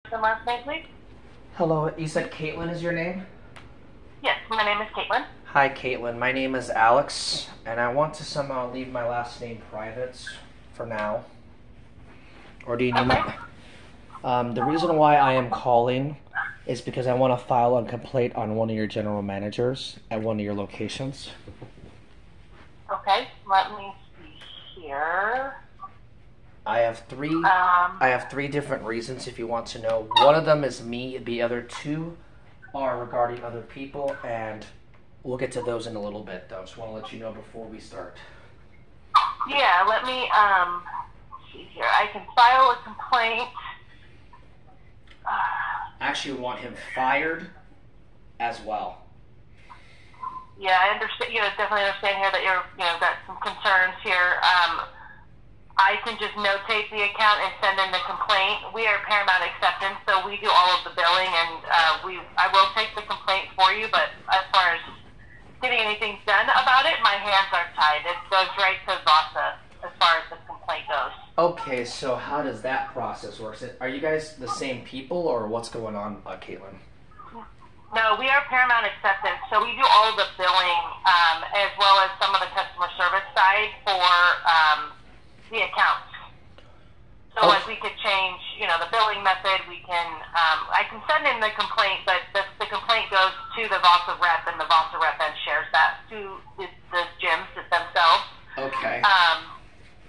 The last name, please? Hello, you said Caitlin is your name? Yes, my name is Caitlin. Hi, Caitlin. My name is Alex, and I want to somehow leave my last name private for now. Or do you need Okay. the reason why I am calling is because I want to file a complaint on one of your general managers at one of your locations. Okay, let me see here. I have three different reasons if you want to know. One of them is me, the other two are regarding other people, and we'll get to those in a little bit though. Just want to let you know before we start. Yeah, let me see here. I can file a complaint. I actually want him fired as well. Yeah, I understand. Definitely understand here that got some concerns here. I can just notate the account and send in the complaint. We are Paramount Acceptance, so we do all of the billing, and I will take the complaint for you. But as far as getting anything done about it, my hands are tied. It goes right to VASA as far as the complaint goes. Okay, so how does that process work? Are you guys the same people, or what's going on, Caitlin? No, we are Paramount Acceptance, so we do all of the billing as well as some of the customer service side for the accounts. So like we could change, the billing method. We can, I can send in the complaint, but the complaint goes to the VASA rep, and the VASA rep then shares that to the gyms themselves. Okay.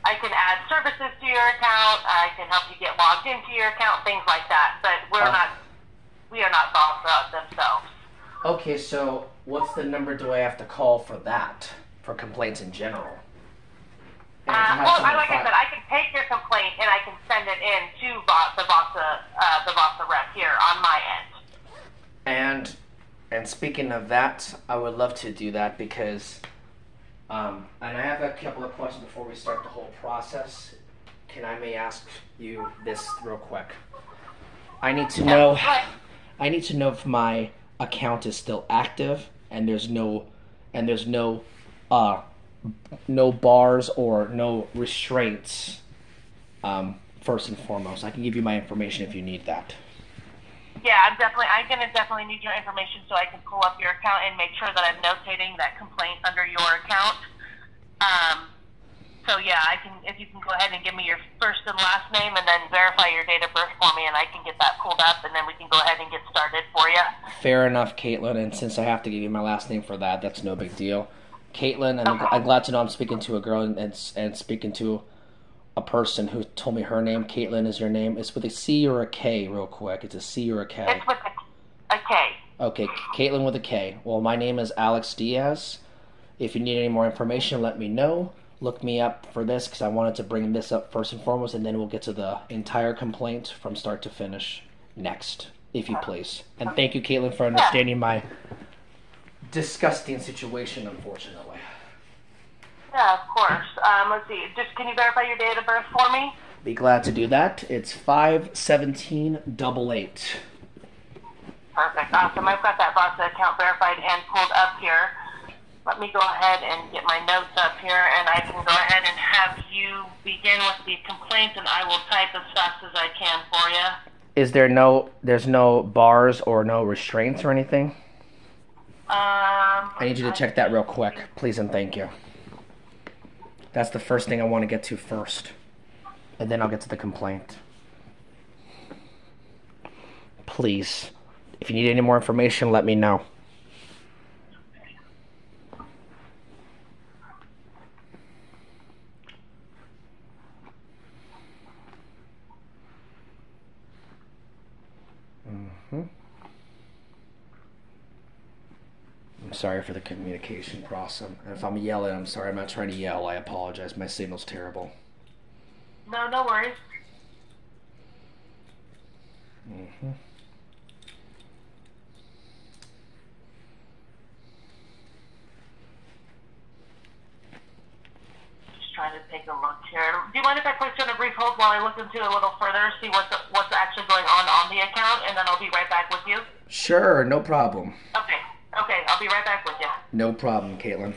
I can add services to your account. I can help you get logged into your account, things like that. But we are not VASA themselves. Okay, so what's the number do I have to call for that, for complaints in general? Like I said, I can take your complaint and I can send it in to the VASA rep here on my end. And speaking of that, I would love to do that because, and I have a couple of questions before we start the whole process. I may ask you this real quick. I need to know if my account is still active and there's no bars or no restraints. First and foremost, I can give you my information if you need that. Yeah, I'm gonna definitely need your information so I can pull up your account and make sure that I'm notating that complaint under your account. So yeah, if you can go ahead and give me your first and last name and then verify your date of birth for me, and I can get that pulled up, and then we can go ahead and get started for you. Fair enough, Caitlin. And since I have to give you my last name for that, that's no big deal. Caitlin, and I'm glad to know I'm speaking to a girl and speaking to a person who told me her name. Caitlin is your name. It's with a C or a K, real quick. It's a C or a K? It's with a K. Okay, Caitlin with a K. Well, my name is Alex Diaz. If you need any more information, let me know. Look me up for this because I wanted to bring this up first and foremost, and then we'll get to the entire complaint from start to finish next, if you please. And thank you, Caitlin, for understanding my disgusting situation, unfortunately. Yeah, of course. Let's see. Just can you verify your date of birth for me? Be glad to do that. It's 5/17/88. Perfect. Awesome. I've got that VASA account verified and pulled up here. Let me go ahead and get my notes up here, and I can go ahead and have you begin with the complaint, and I will type as fast as I can for you. There's no bars or no restraints or anything? I need you to check that real quick, please and thank you. That's the first thing I want to get to first, and then I'll get to the complaint. Please, if you need any more information, let me know. I'm sorry for the communication problem. And if I'm yelling, I'm sorry. I'm not trying to yell. I apologize. My signal's terrible. No worries. Just trying to take a look here. Do you mind if I place you on a brief hold while I look into it a little further, see what's actually going on the account, and then I'll be right back with you? Sure, no problem. Okay, I'll be right back with you. No problem, Caitlin.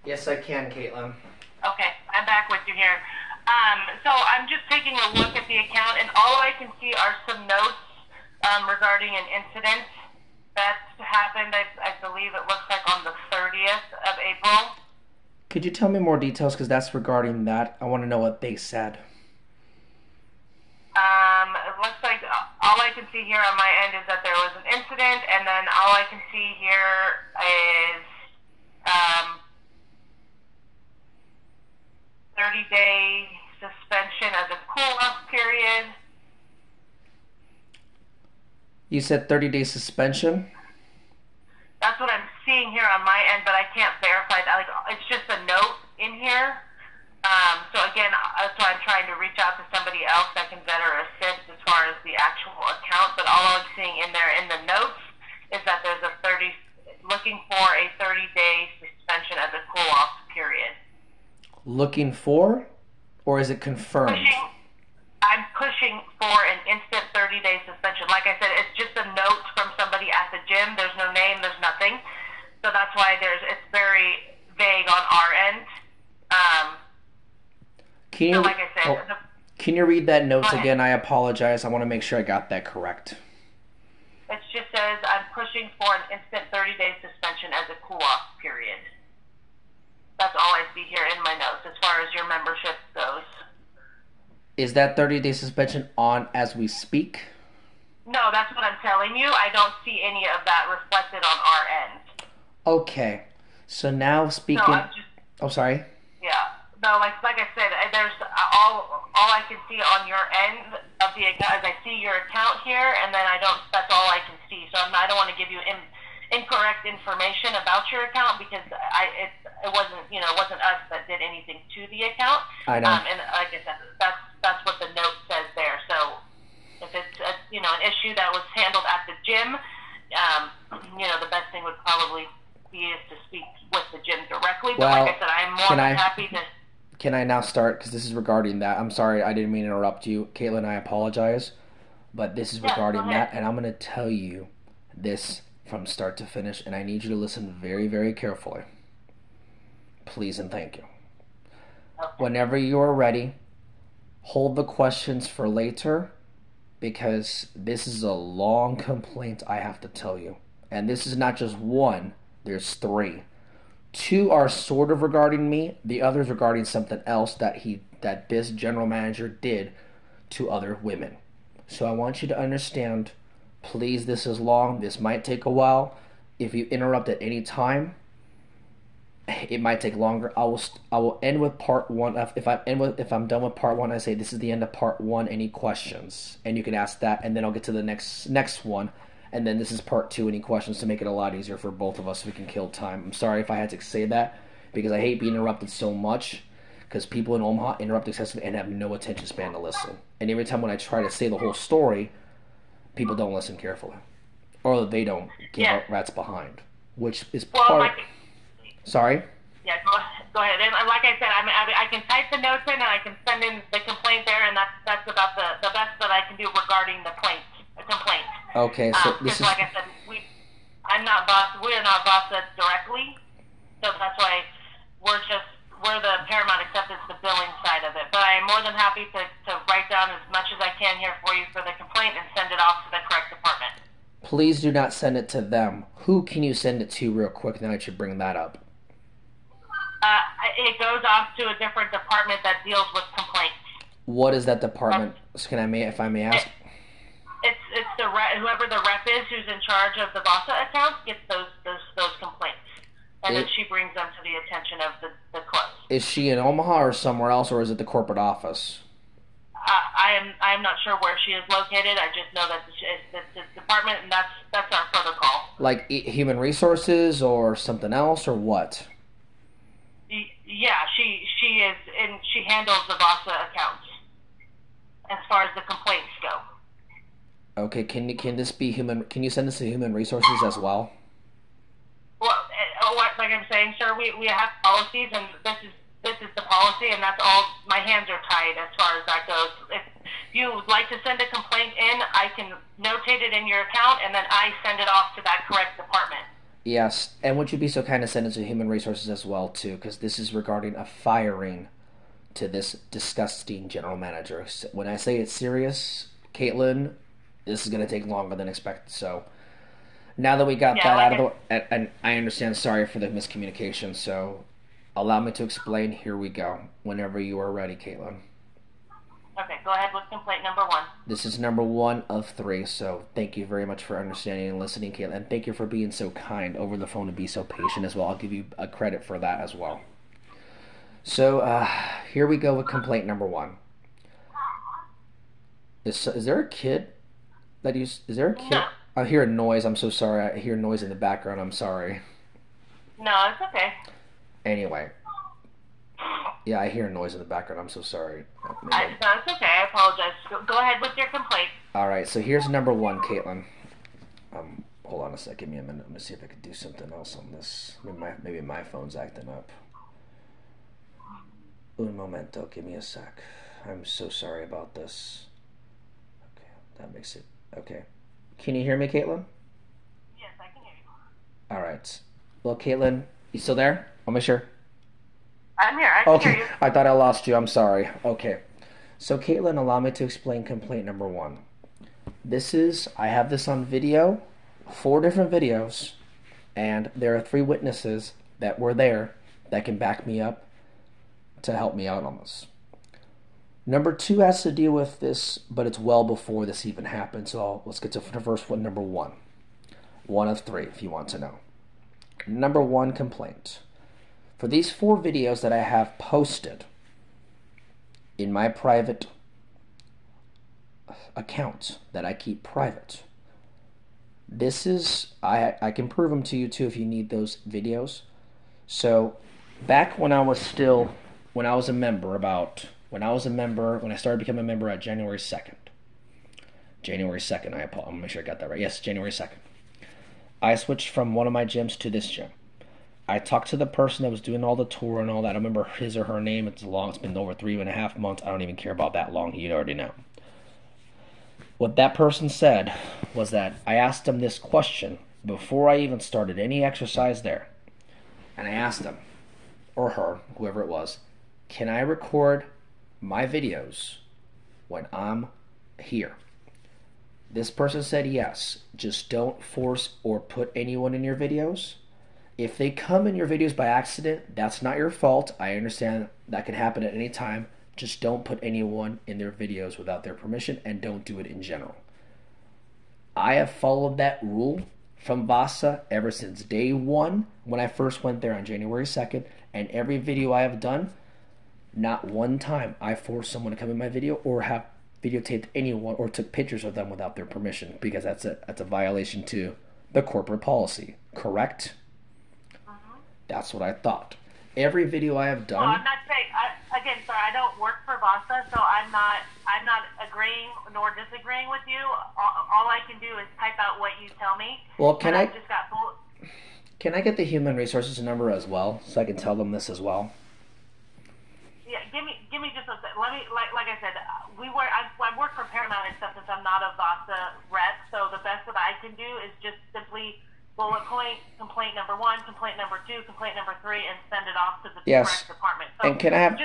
Yes, I can, Caitlin. Okay, I'm back with you here. So I'm just taking a look at the account, and all I can see are some notes regarding an incident that happened, I believe it looks like on the 30th of April. Could you tell me more details, because that's regarding that. I want to know what they said. It looks like all I can see here on my end is that there was an incident, and then all I can see here is 30-day suspension as a cool-off period. You said 30-day suspension? That's what I'm seeing here on my end, but I can't verify that. Like, it's just a note in here. So again, that's why I'm trying to reach out to somebody else that can better assist as far as the actual account. But all I'm seeing in there in the notes is that there's looking for a 30-day suspension as a cool-off period. Looking for, or is it confirmed? I'm pushing for an instant 30-day suspension. Like I said, it's just a note from somebody at the gym. There's no name. There's nothing. So that's why it's very vague on our end. Like I said, can you read that note again? I apologize. I want to make sure I got that correct. It just says, I'm pushing for an instant 30-day suspension as a cool-off period. That's all I see here in my notes as far as your membership goes. Is that 30-day suspension on as we speak? No, that's what I'm telling you. I don't see any of that reflected on our end. Okay. So now speaking... Oh, sorry? Yeah. No, like I said, there's all I can see on your end of the account is I see your account here, and then that's all I can see. So I don't want to give you incorrect information about your account because it wasn't us that did anything to the account. I know. And like I said, that's what the note says there. So if it's an issue that was handled at the gym, the best thing would probably be is to speak with the gym directly. But like I said, I'm more than happy to. Can I now start? Because this is regarding that. I'm sorry, I didn't mean to interrupt you. Caitlin, I apologize. But this is regarding that, and I'm going to tell you this from start to finish, and I need you to listen very, very carefully. Please and thank you. Okay. Whenever you are ready, hold the questions for later, because this is a long complaint I have to tell you. And this is not just one, there's 3. 2 are sort of regarding me, the others regarding something else that this general manager did to other women. So I want you to understand, please, this is long, this might take a while. If you interrupt at any time, it might take longer. I will end with part 1. If I'm done with part 1, I say this is the end of part 1. Any questions? And you can ask that, and then I'll get to the next one. And then this is part 2, any questions, to make it a lot easier for both of us so we can kill time. I'm sorry if I had to say that, because I hate being interrupted so much, because people in Omaha interrupt excessively and have no attention span to listen. And every time when I try to say the whole story, people don't listen carefully. Or they don't give up rats behind, which is part... Sorry? Yeah, go ahead. And like I said, I can type the notes in and I can send in the complaint there, and that's about the best that I can do regarding the complaint. Okay, so this is... Like I said, we're not bossed directly, so that's why we're the Paramount Acceptance, the billing side of it. But I am more than happy to write down as much as I can here for you for the complaint and send it off to the correct department. Please do not send it to them. Who can you send it to real quick? Then I should bring that up. It goes off to a different department that deals with complaints. What is that department? If I may ask? It's whoever the rep is who's in charge of the VASA accounts gets those complaints, and then she brings them to the attention of the club. Is she in Omaha or somewhere else, or is it the corporate office? I'm not sure where she is located. I just know that it's the department, and that's our protocol. Like human resources or something else, or what? Yeah, she is, and she handles the VASA accounts as far as the complaints go. Okay, can this be human? Can you send this to human resources as well? Well, like I'm saying, sir, we have policies, and this is the policy, and that's all. My hands are tied as far as that goes. If you would like to send a complaint in, I can notate it in your account, and then I send it off to that correct department. Yes, and would you be so kind to send it to Human Resources as well, too, because this is regarding a firing to this disgusting general manager. When I say it's serious, Caitlin, this is going to take longer than expected. So now that we got that out of the way, and I understand, sorry for the miscommunication, so allow me to explain. Here we go. Whenever you are ready, Caitlin. Okay, go ahead with complaint number 1. This is number 1 of 3, so thank you very much for understanding and listening, Caitlin. And thank you for being so kind over the phone and be so patient as well. I'll give you a credit for that as well. So here we go with complaint number 1. Is there a kid that is there a kid? No. I hear a noise. I'm so sorry. I hear noise in the background. I'm sorry. No, it's okay. Anyway. Yeah, I hear a noise in the background. I'm so sorry. No, it's okay. I apologize. Go ahead with your complaint. All right, so here's number 1, Caitlin. Hold on a sec. Give me a minute. Let me see if I can do something else on this. Maybe my phone's acting up. Un momento. Give me a sec. I'm so sorry about this. Okay, that makes it... Okay. Can you hear me, Caitlin? Yes, I can hear you. All right. Well, Caitlin, you still there? I'll make sure. I'm here. I can hear you. I thought I lost you. I'm sorry. Okay. So, Caitlin, allow me to explain complaint number 1. I have this on video, 4 different videos, and there are 3 witnesses that were there that can back me up to help me out on this. Number 2 has to deal with this, but it's well before this even happened, so let's get to the first one, number 1. 1 of 3, if you want to know. Number 1 complaint. For these 4 videos that I have posted in my private account that I keep private, this is, I can prove them to you too if you need those videos. So back when I was a member, when I started becoming a member at January 2nd, I'll make sure I got that right. Yes, January 2nd. I switched from one of my gyms to this gym. I talked to the person that was doing all the tour and all that. I remember his or her name. It's been over 3.5 months. I don't even care about that long. You already know. What that person said was that I asked him this question before I even started any exercise there. And I asked him, or her, whoever it was, can I record my videos when I'm here? This person said yes. Just don't force or put anyone in your videos. If they come in your videos by accident, that's not your fault. I understand that can happen at any time. Just don't put anyone in their videos without their permission, and don't do it in general. I have followed that rule from Vasa ever since day 1 when I first went there on January 2nd, and every video I have done, not one time I forced someone to come in my video or have videotaped anyone or took pictures of them without their permission, because that's a violation to the corporate policy, correct? That's what I thought. Every video I have done. Well, I'm not saying. I don't work for Vasa, so I'm not agreeing nor disagreeing with you. All I can do is type out what you tell me. Well, can I get the human resources number as well, so I can tell them this as well? Yeah, give me just a second. Let me, like I said, I work for Paramount Acceptance. I'm not a Vasa rep, so the best that I can do is just simply bullet point, complaint number 1, complaint number 2, complaint number 3, and send it off to the correct department. So and can I have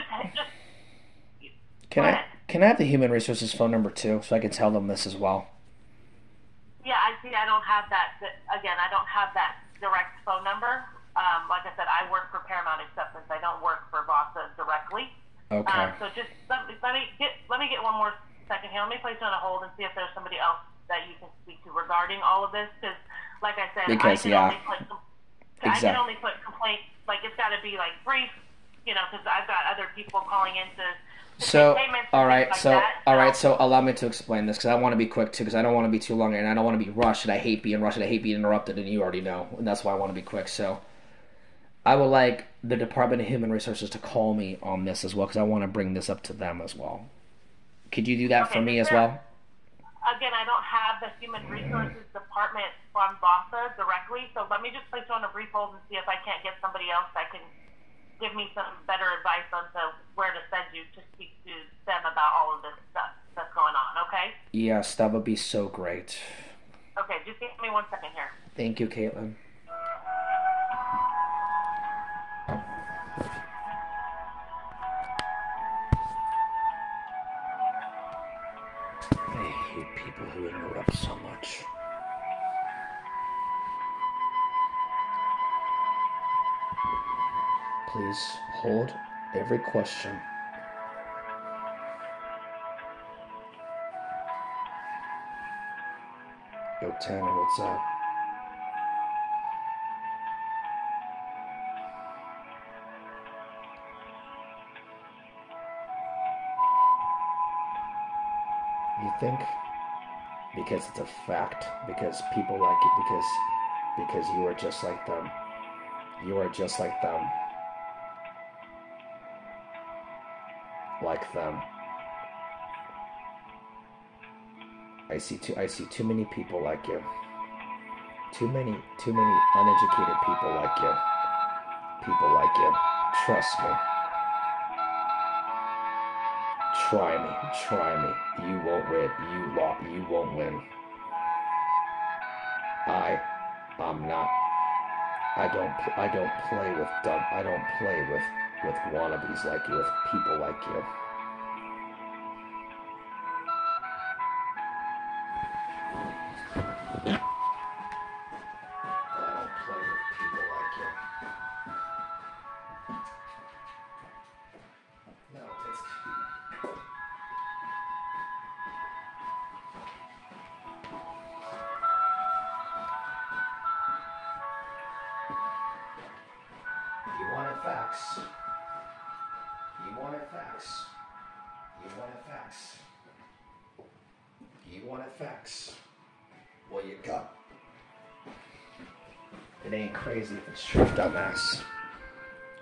can I have the human resources phone number too, so I can tell them this as well? Yeah, I see. I don't have that. Again, I don't have that direct phone number. Like I said, I work for Paramount Acceptance. I don't work for Vasa directly. Okay. So just let me get one more second here. Let me place you on a hold and see if there's somebody else that you can speak to regarding all of this, because like I said, I can only put complaint, like it's got to be like brief, because I've got other people calling in to so payments. All right, so allow me to explain this, because I want to be quick too, because I don't want to be too long, and I don't want to be rushed, and I hate being rushed, and I hate being interrupted, and you already know, and that's why I want to be quick. So I would like the Department of Human Resources to call me on this as well, because I want to bring this up to them as well. Could you do that for me as well? Again, I don't have the Human Resources Department from Vasa directly, so let me just place you on a brief hold and see if I can't get somebody else that can give me some better advice on where to send you to speak to them about all of this stuff that's going on, okay? Yes, that would be so great. Okay, just give me 1 second here. Thank you, Caitlin. to interrupt so much. Please hold every question. Yo, Tanner, what's up? You think because it's a fact, because people like it, because you are just like them. You are just like them. Like them. I see too many people like you. Too many uneducated people like you. People like you. Trust me. Try me. You won't win. You won't win. I don't play with dumb. I don't play with wannabes like you, with people like you. You wanted facts. Well, you got. It ain't crazy if it's true, dumbass.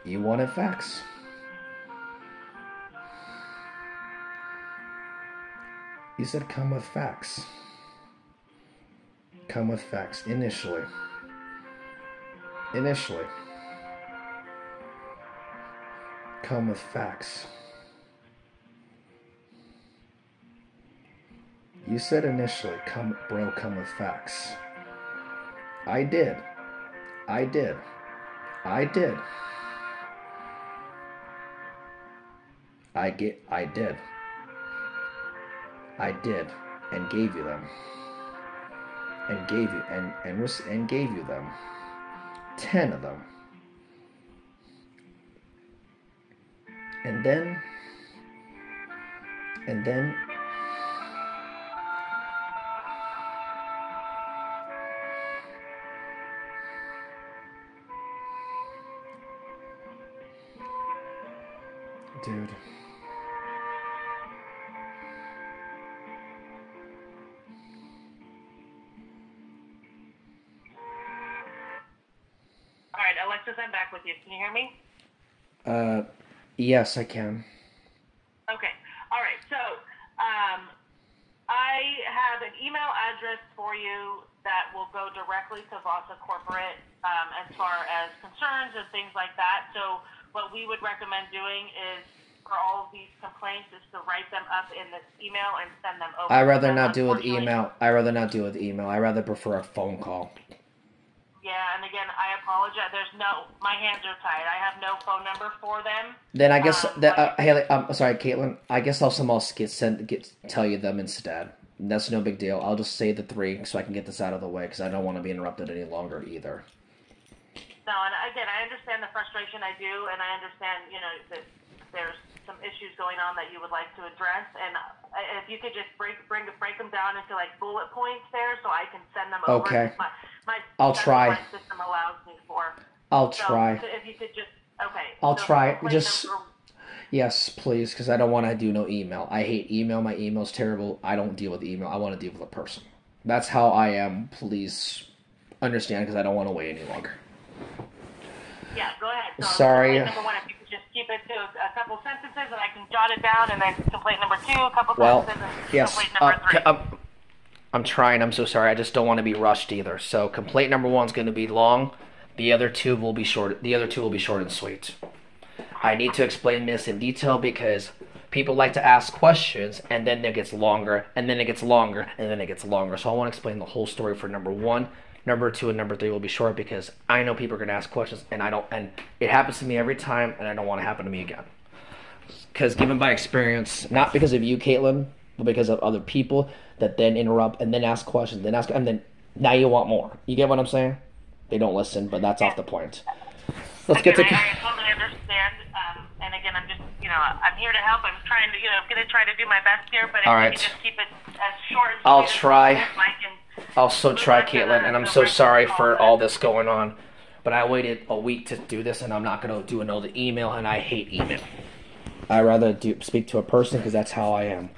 You wanted facts. You said come with facts. Come with facts. Initially. Come with facts. You said initially, come with facts. I did. I did, and gave you them. And gave you them. 10 of them. And then dude. All right, Alexis, I'm back with you. Can you hear me? Yes, I can. Okay. All right. So, I have an email address for you that will go directly to Vasa Corporate as far as concerns and things like that. So, what we would recommend doing is, for all of these complaints, is to write them up in this email and send them over. I'd rather not do with email. I rather prefer a phone call. Yeah, and again, I apologize. My hands are tied. I have no phone number for them. Then I guess Haley, I'm sorry, Caitlin. I guess I'll somehow tell you them instead. That's no big deal. I'll just say the 3 so I can get this out of the way because I don't want to be interrupted any longer either. No, and again, I understand the frustration. I do, and I understand, that there's some issues going on that you would like to address, and if you could just break them down into like bullet points there, so I can send them over. Okay. I'll try. My system allows me for. I'll try. So if you could just I'll try. Yes, please, because I don't want to do no email. I hate email. My email's terrible. I don't deal with email. I want to deal with a person. That's how I am. Please understand, because I don't want to wait any longer. Yeah, go ahead. So sorry. Number 1, if you could just keep it to a couple sentences, and I can jot it down, and then complaint number 2, a couple sentences, and yes. complaint number 3. I'm trying. I'm so sorry. I just don't want to be rushed either. So complaint number 1 is going to be long. The other 2 will be short. The other 2 will be short and sweet. I need to explain this in detail because people like to ask questions, and then it gets longer, and then it gets longer, and then it gets longer. So I want to explain the whole story for number 1. Number 2 and number 3 will be short because I know people are going to ask questions, and it happens to me every time, and I don't want to happen to me again. Because given by experience, not because of you, Caitlin, but because of other people that then interrupt and then ask questions, then ask, and then now you want more. You get what I'm saying? They don't listen, but that's off the point. Let's get to. I totally understand. And again, I'm just, I'm here to help. I'm trying to, going to try to do my best here. But if you can just keep it as short. I'll try. I'll so try, Caitlin, and I'm so sorry for all this going on. But I waited a week to do this, and I'm not going to do another email, and I hate email. I'd rather speak to a person because that's how I am.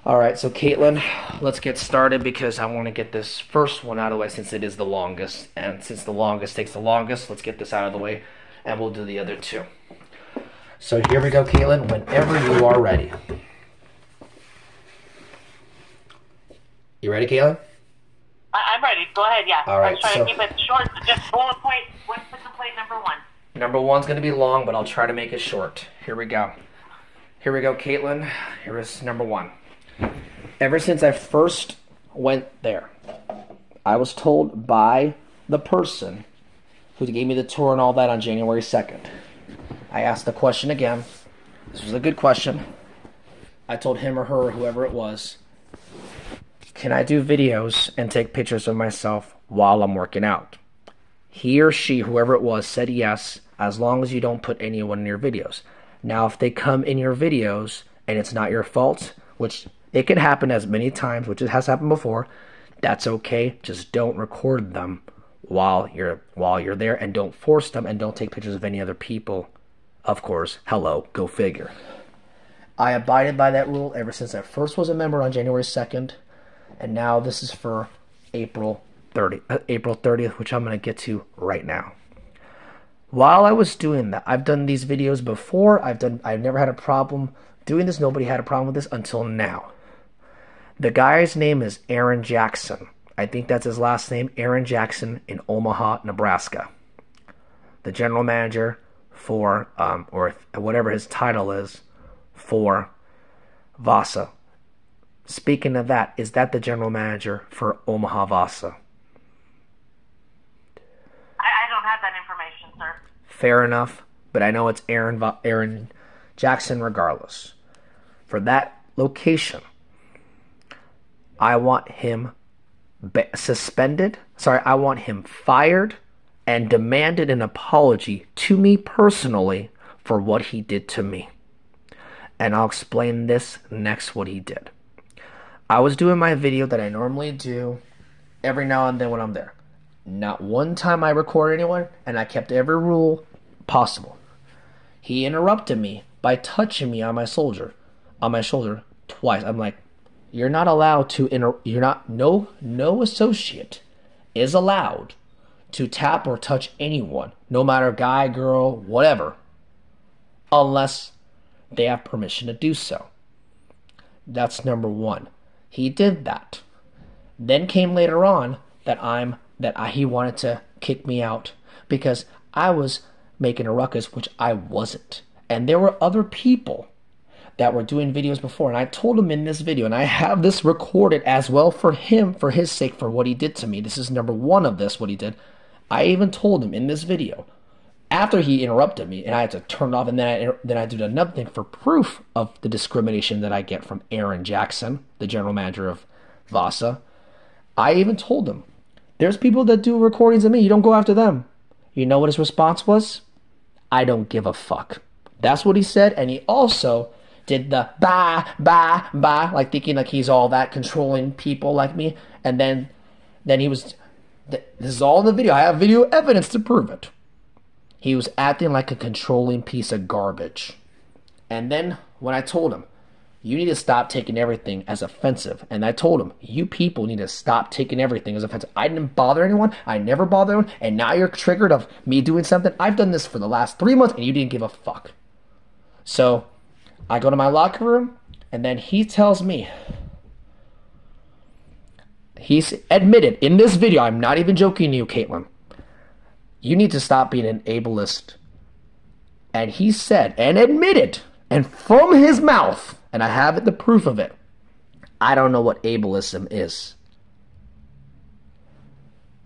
All right, so Caitlin, let's get started because I want to get this first one out of the way since it is the longest. And since the longest takes the longest, let's get this out of the way, and we'll do the other two. So here we go, Caitlin, whenever you are ready. You ready, Caitlin? I'm ready. Go ahead, yeah. All right, I'm trying to keep it short. Just bullet point. What's the complaint number one? Number one's going to be long, but I'll try to make it short. Here we go. Here we go, Caitlin. Here is number one. Ever since I first went there, I was told by the person who gave me the tour and all that on January 2nd. I asked the question again. This was a good question. I told him or her or whoever it was, can I do videos and take pictures of myself while I'm working out? He or she, whoever it was, said yes, as long as you don't put anyone in your videos. Now, if they come in your videos and it's not your fault, which it can happen as many times, which it has happened before, that's okay. Just don't record them while you're there, and don't force them, and don't take pictures of any other people. Of course, hello, go figure. I abided by that rule ever since I first was a member on January 2nd. And now this is for April 30th, which I'm going to get to right now. While I was doing that, I've done these videos before. I've never had a problem doing this. Nobody had a problem with this until now. The guy's name is ARON Jackson. I think that's his last name, ARON Jackson, in Omaha, Nebraska. The general manager for, or whatever his title is, for Vasa. Speaking of that, is that the general manager for Omaha Vasa? I don't have that information, sir. Fair enough, but I know it's ARON Jackson regardless. For that location, I want him suspended. Sorry, I want him fired and demanded an apology to me personally for what he did to me. And I'll explain this next, what he did. I was doing my video that I normally do every now and then when I'm there. Not one time I recorded anyone, and I kept every rule possible. He interrupted me by touching me on my shoulder twice. I'm like, you're not allowed to no associate is allowed to tap or touch anyone, no matter guy, girl, whatever, unless they have permission to do so. That's number one. He did that. Then came later on that he wanted to kick me out because I was making a ruckus, which I wasn't. And there were other people that were doing videos before, and I told him in this video, and I have this recorded as well for him, for his sake, for what he did to me. This is number one of this, what he did. I even told him in this video, after he interrupted me, and I had to turn it off, and then I did another thing for proof of the discrimination that I get from ARON Jackson, the general manager of Vasa. I even told him, there's people that do recordings of me. You don't go after them. You know what his response was? I don't give a fuck. That's what he said, and he also did the bah, like thinking like he's all that, controlling people like me, and then he was, this is all in the video. I have video evidence to prove it. He was acting like a controlling piece of garbage. And then when I told him, you need to stop taking everything as offensive. And I told him, you people need to stop taking everything as offensive. I didn't bother anyone. I never bothered anyone. And now you're triggered of me doing something. I've done this for the last 3 months and you didn't give a fuck. So I go to my locker room and then he tells me, he's admitted in this video, I'm not even joking to you, Caitlin, you need to stop being an ableist. And he said and admitted, and from his mouth, and I have the proof of it, I don't know what ableism is.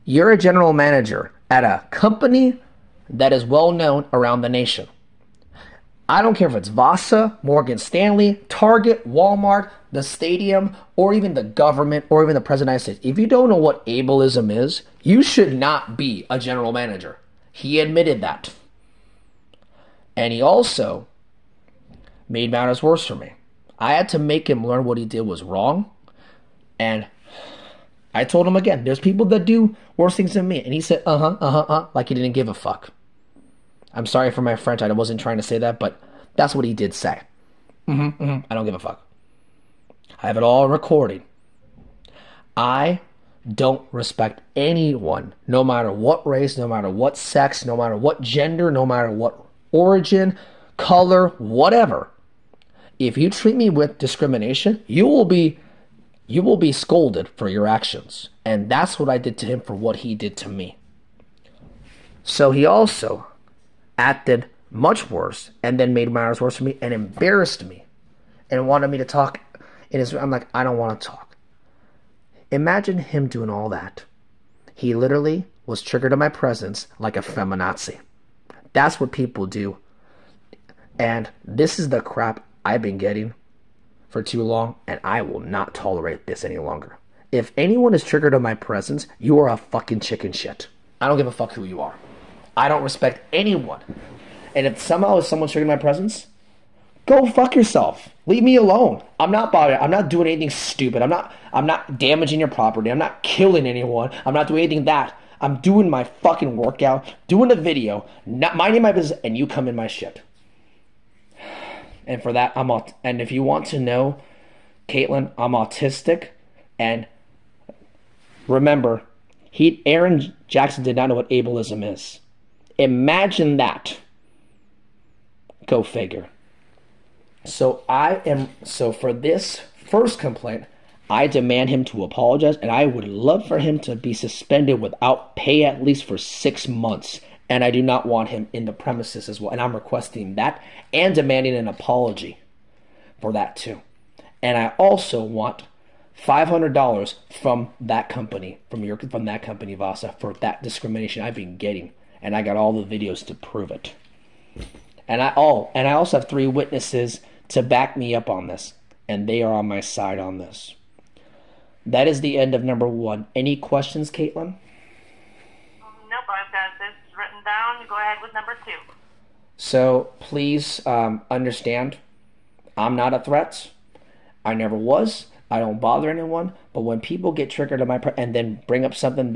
You're a general manager at a company that is well known around the nation. I don't care if it's Vasa, Morgan Stanley, Target, Walmart, the stadium, or even the government, or even the President of the United States, if you don't know what ableism is, you should not be a general manager. He admitted that. And he also made matters worse for me. I had to make him learn what he did was wrong. And I told him again, there's people that do worse things than me. And he said, like he didn't give a fuck. I'm sorry for my French. I wasn't trying to say that, but that's what he did say. I don't give a fuck. I have it all recorded. I don't respect anyone, no matter what race, no matter what sex, no matter what gender, no matter what origin, color, whatever. If you treat me with discrimination, you will be scolded for your actions. And that's what I did to him for what he did to me. So he also acted much worse and then made matters worse for me and embarrassed me and wanted me to talk in his... I'm like, I don't want to talk. Imagine him doing all that. He literally was triggered in my presence like a feminazi. That's what people do. And this is the crap I've been getting for too long, and I will not tolerate this any longer. If anyone is triggered in my presence, you are a fucking chicken shit. I don't give a fuck who you are. I don't respect anyone. And if somehow someone's triggered in my presence, go fuck yourself. Leave me alone. I'm not bothered. I'm not doing anything stupid. I'm not damaging your property. I'm not killing anyone. I'm not doing anything that. I'm doing my fucking workout, doing a video, not minding my business, and you come in my shit. And for that, and if you want to know, Caitlin, I'm autistic. And remember, ARON Jackson did not know what ableism is. Imagine that. Go figure. So for this first complaint, I demand him to apologize, and I would love for him to be suspended without pay at least for 6 months. And I do not want him in the premises as well. And I'm requesting that and demanding an apology for that too. And I also want $500 from that company, from that company, Vasa, for that discrimination I've been getting. And I got all the videos to prove it. And I also have 3 witnesses to back me up on this. And they are on my side on this. That is the end of number 1. Any questions, Caitlin? Nope, I've got this written down. Go ahead with number 2. So please understand, I'm not a threat. I never was. I don't bother anyone. But when people get triggered on and then bring up something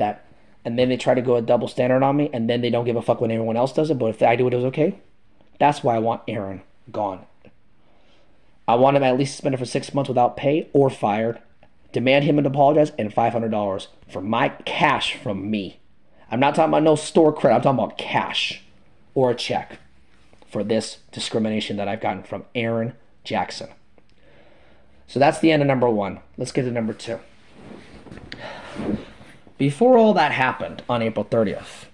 and then they try to go a double standard on me, and then they don't give a fuck when everyone else does it, but if I do it, it's okay. That's why I want ARON gone. I want him at least suspended for 6 months without pay or fired. Demand him to apologize and $500 for my cash from me. I'm not talking about no store credit. I'm talking about cash or a check for this discrimination that I've gotten from ARON Jackson. So that's the end of number 1. Let's get to number 2. Before all that happened on April 30th,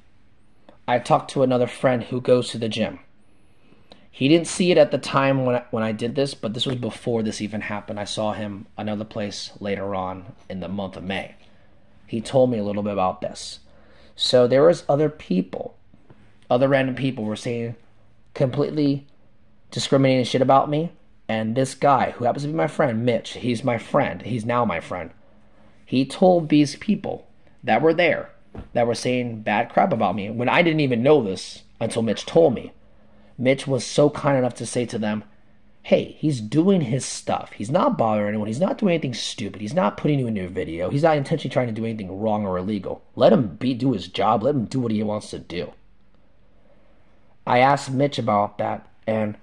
I talked to another friend who goes to the gym. He didn't see it at the time when I did this, but this was before this even happened. I saw him another place later on in the month of May. He told me a little bit about this. So there was other random people were saying completely discriminating shit about me. And this guy, who happens to be my friend, Mitch, he's my friend. He's now my friend. He told these people that were there, that were saying bad crap about me, when I didn't even know this until Mitch told me. Mitch was so kind enough to say to them, hey, he's doing his stuff. He's not bothering anyone. He's not doing anything stupid. He's not putting you in your video. He's not intentionally trying to do anything wrong or illegal. Let him do his job. Let him do what he wants to do. I asked Mitch about that, and,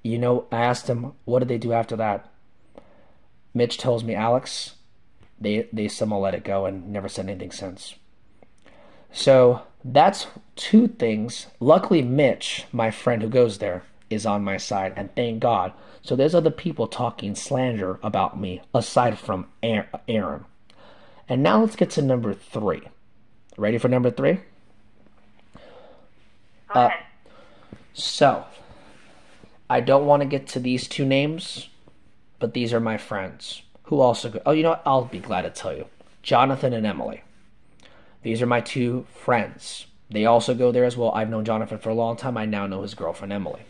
I asked him, what did they do after that? Mitch tells me, Alex, they somehow let it go and never said anything since. So that's 2 things. Luckily, Mitch, my friend who goes there, is on my side, and thank God. So there's other people talking slander about me aside from ARON. And now let's get to number 3. Ready for number 3? Go ahead. So I don't want to get to these 2 names, but these are my friends who also go. Oh, you know what? I'll be glad to tell you. Jonathan and Emily. These are my 2 friends. They also go there as well. I've known Jonathan for a long time. I now know his girlfriend, Emily.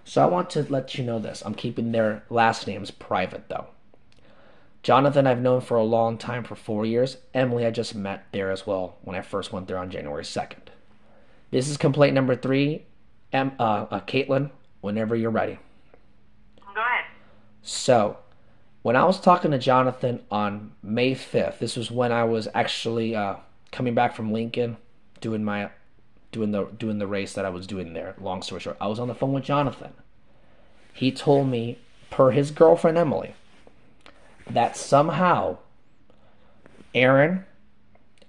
So I want to let you know this. I'm keeping their last names private, though. Jonathan I've known for a long time, for 4 years. Emily I just met there as well when I first went there on January 2nd. This is complaint number 3. Caitlin, whenever you're ready. Go ahead. So, when I was talking to Jonathan on May 5th, this was when I was actually coming back from Lincoln, doing the race that I was doing there. Long story short, I was on the phone with Jonathan. He told me, per his girlfriend Emily, that somehow ARON,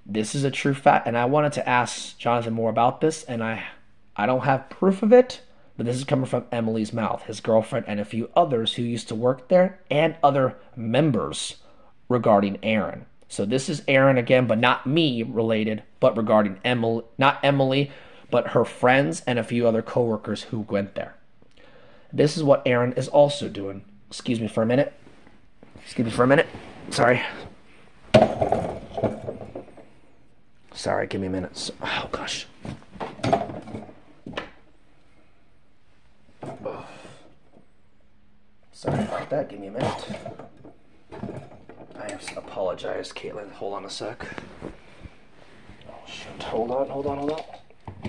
this is a true fact, and I wanted to ask Jonathan more about this, and I don't have proof of it, but this is coming from Emily's mouth, his girlfriend, and a few others who used to work there, and other members regarding ARON. So this is ARON again, but not me related, but regarding Emily, not Emily, but her friends and a few other coworkers who went there. This is what ARON is also doing. Excuse me for a minute. Sorry. Sorry, give me a minute. Oh, gosh. Sorry about that. Give me a minute. I apologize, Caitlin. Hold on a sec. Oh, shit. Hold on.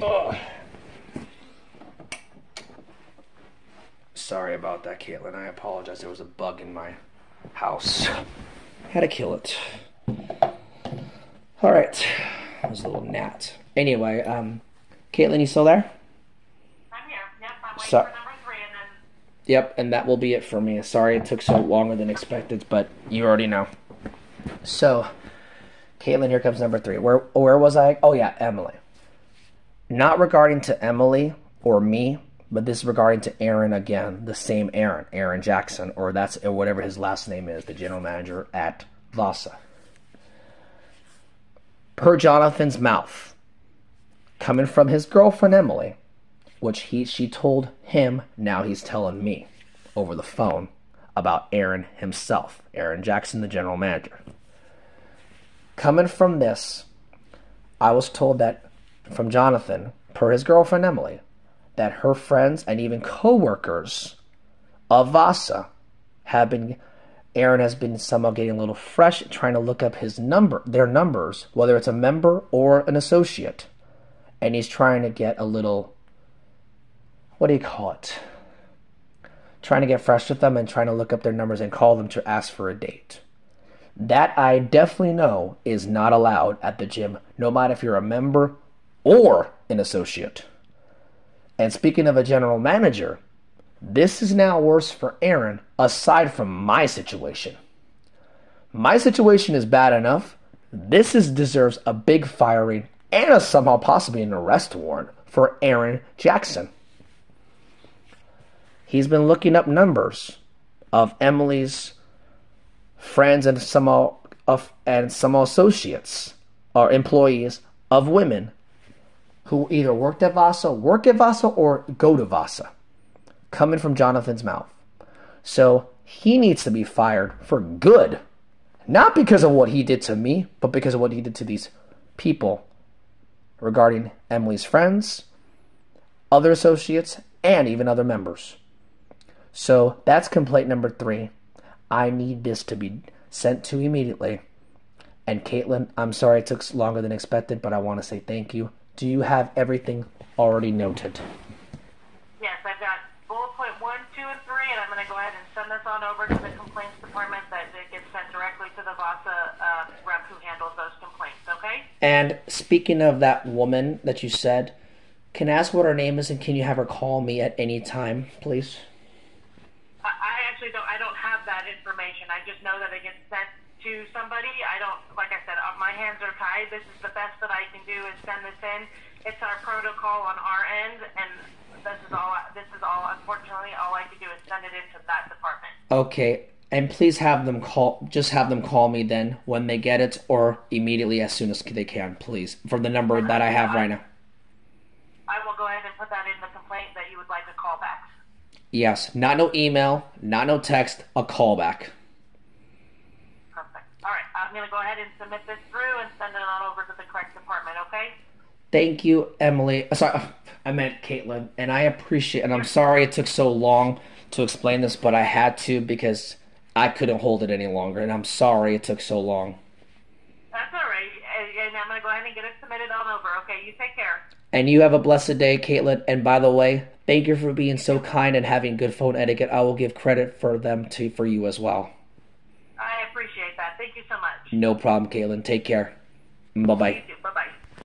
Oh. Sorry about that, Caitlin. I apologize. There was a bug in my house. Had to kill it. All right. It was a little gnat. Anyway, Caitlin, you still there? I'm here. Yep, I'm waiting for number 3, and then... Yep, and that will be it for me. Sorry it took so longer than expected, but you already know. So, Caitlin, here comes number 3. Where was I? Oh, yeah, Emily. Not regarding to Emily or me, but this is regarding to ARON again, the same ARON Jackson, or whatever his last name is, the general manager at Vasa. Per Jonathan's mouth, coming from his girlfriend Emily, which she told him, now he's telling me over the phone about ARON himself, ARON Jackson, the general manager. Coming from this, I was told that from Jonathan, per his girlfriend Emily, that her friends and even co-workers of Vasa ARON has been somehow getting a little fresh, trying to look up their numbers, whether it's a member or an associate. And he's trying to get a little, what do you call it? Trying to get fresh with them and trying to look up their numbers and call them to ask for a date. That I definitely know is not allowed at the gym, no matter if you're a member or an associate. And speaking of a general manager, this is now worse for ARON, aside from my situation. My situation is bad enough. This deserves a big firing and somehow possibly an arrest warrant for ARON Jackson. He's been looking up numbers of Emily's friends and some associates or employees of women who either work at Vasa, or go to Vasa, coming from Jonathan's mouth. So he needs to be fired for good. Not because of what he did to me, but because of what he did to these people regarding Emily's friends, other associates, and even other members. So that's complaint number 3. I need this to be sent to immediately. And Caitlin, I'm sorry it took longer than expected, but I want to say thank you. Do you have everything already noted? Yes, I've got bullet point 1, 2, and 3, and I'm going to go ahead and send this on over to the complaints department that it gets sent directly to the Vasa rep who handles those complaints, okay? And speaking of that woman that you said, can I ask what her name is, and can you have her call me at any time, please? I actually don't have that information. I just know that it gets sent to somebody. Like I said, my hands are tied. This is the best that I can do is send this in. It's our protocol on our end, and this is all, unfortunately, all I can do is send it into that department. Okay, and please have them call me then when they get it, or immediately as soon as they can, please, from the number that I have right now. I will go ahead and put that in the complaint that you would like a call back. Yes, not no email, not no text, a callback. Perfect. All right, I'm going to go ahead and submit this through and send it on over to the correct department, okay? Thank you, Emily. Sorry, I meant Caitlin, and I appreciate, and I'm sorry it took so long to explain this, but I had to because I couldn't hold it any longer, and I'm sorry it took so long. That's all right. And I'm going to go ahead and get it submitted on over. Okay, you take care. And you have a blessed day, Caitlin. And by the way, thank you for being so kind and having good phone etiquette. I will give credit for them for you as well. I appreciate that. Thank you so much. No problem, Caitlin. Take care. Bye-bye. You too. Bye-bye.